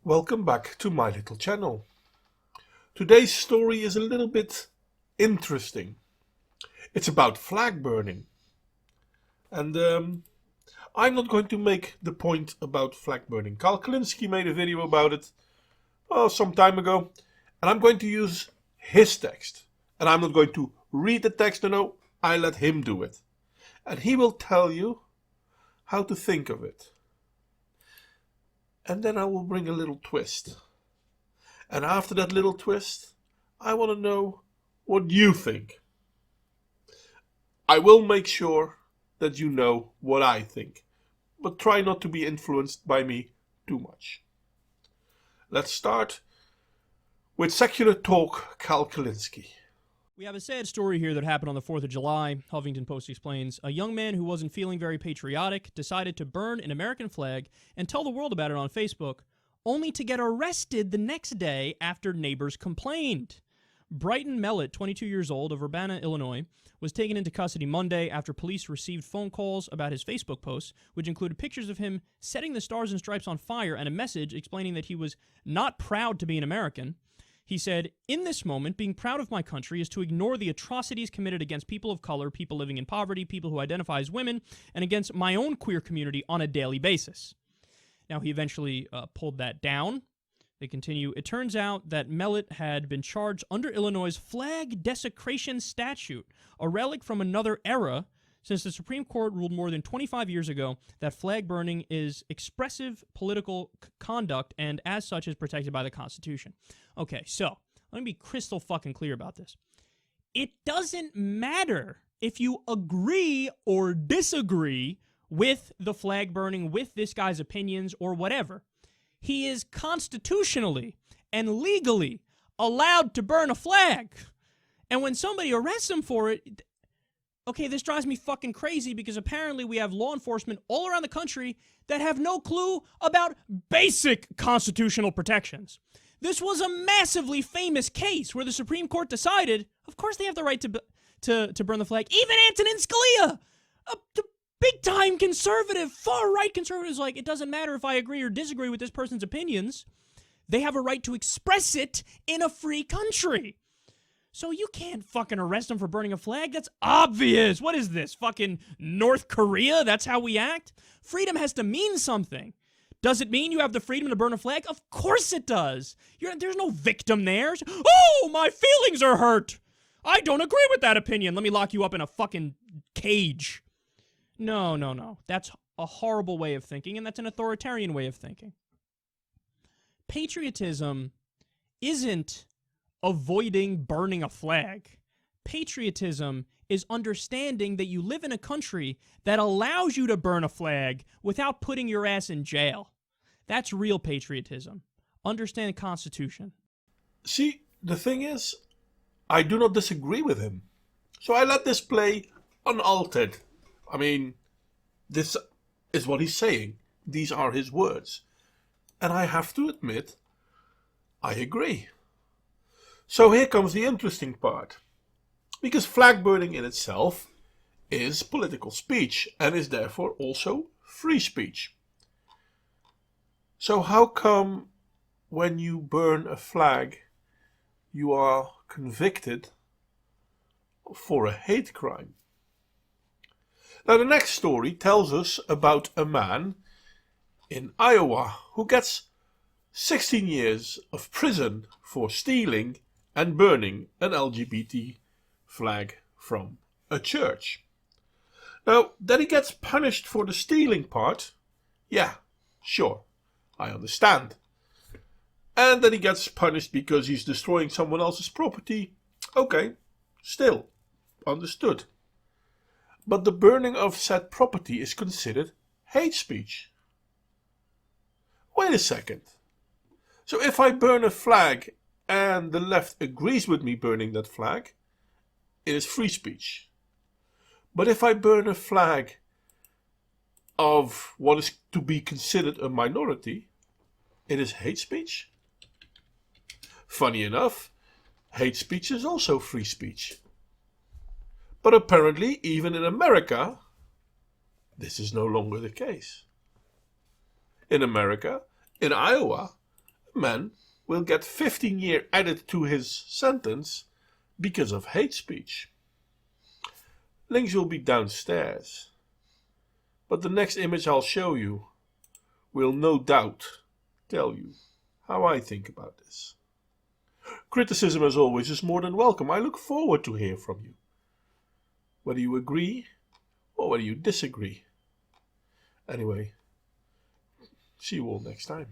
Welcome back to my little channel. Today's story is a little bit interesting. It's about flag burning. And I'm not going to make the point about flag burning. Karl Kalinske made a video about it some time ago. And I'm going to use his text. And I'm not going to read the text, no, I let him do it. And he will tell you how to think of it. And then I will bring a little twist. And after that little twist, I want to know what you think. I will make sure that you know what I think, but try not to be influenced by me too much. Let's start with secular talk Karl Kalinske. We have a sad story here that happened on the 4th of July. Huffington Post explains, a young man who wasn't feeling very patriotic decided to burn an American flag and tell the world about it on Facebook, only to get arrested the next day after neighbors complained. Brighton Mellett, 22 years old, of Urbana, Illinois, was taken into custody Monday after police received phone calls about his Facebook posts, which included pictures of him setting the Stars and Stripes on fire and a message explaining that he was not proud to be an American. He said, in this moment, being proud of my country is to ignore the atrocities committed against people of color, people living in poverty, people who identify as women, and against my own queer community on a daily basis. Now, he eventually pulled that down. They continue, it turns out that Mellett had been charged under Illinois' flag desecration statute, a relic from another era, since the Supreme Court ruled more than 25 years ago that flag burning is expressive political conduct and as such is protected by the Constitution. Okay, so let me be crystal fucking clear about this. It doesn't matter if you agree or disagree with the flag burning, with this guy's opinions or whatever. He is constitutionally and legally allowed to burn a flag. And when somebody arrests him for it, okay, this drives me fucking crazy because apparently we have law enforcement all around the country that have no clue about basic constitutional protections. This was a massively famous case where the Supreme Court decided, of course they have the right to burn the flag. Even Antonin Scalia, a big-time conservative, far-right conservatives, like, it doesn't matter if I agree or disagree with this person's opinions. They have a right to express it in a free country. So you can't fucking arrest them for burning a flag? That's obvious. What is this, fucking North Korea? That's how we act? Freedom has to mean something. Does it mean you have the freedom to burn a flag? Of course it does. There's no victim there. Oh, my feelings are hurt. I don't agree with that opinion. Let me lock you up in a fucking cage. No. That's a horrible way of thinking, and that's an authoritarian way of thinking. Patriotism isn't avoiding burning a flag. Patriotism is understanding that you live in a country that allows you to burn a flag without putting your ass in jail. That's real patriotism. Understand the Constitution. See, the thing is, I do not disagree with him. So I let this play unaltered. I mean, this is what he's saying. These are his words. And I have to admit, I agree. So here comes the interesting part. Because flag burning in itself is political speech and is therefore also free speech. So how come when you burn a flag you are convicted for a hate crime? Now the next story tells us about a man in Iowa who gets 16 years of prison for stealing and burning an LGBT flag from a church. Now, that he gets punished for the stealing part, yeah, sure, I understand. And that he gets punished because he's destroying someone else's property, okay, still, understood. But the burning of said property is considered hate speech. Wait a second. So if I burn a flag and the left agrees with me burning that flag, it is free speech. But if I burn a flag of what is to be considered a minority, it is hate speech? Funny enough, hate speech is also free speech. But apparently, even in America, this is no longer the case. In America, in Iowa, a man will get 15 years added to his sentence because of hate speech. Links will be downstairs. But the next image I'll show you will no doubt tell you how I think about this. Criticism, as always, is more than welcome. I look forward to hear from you, whether you agree or whether you disagree. Anyway, see you all next time.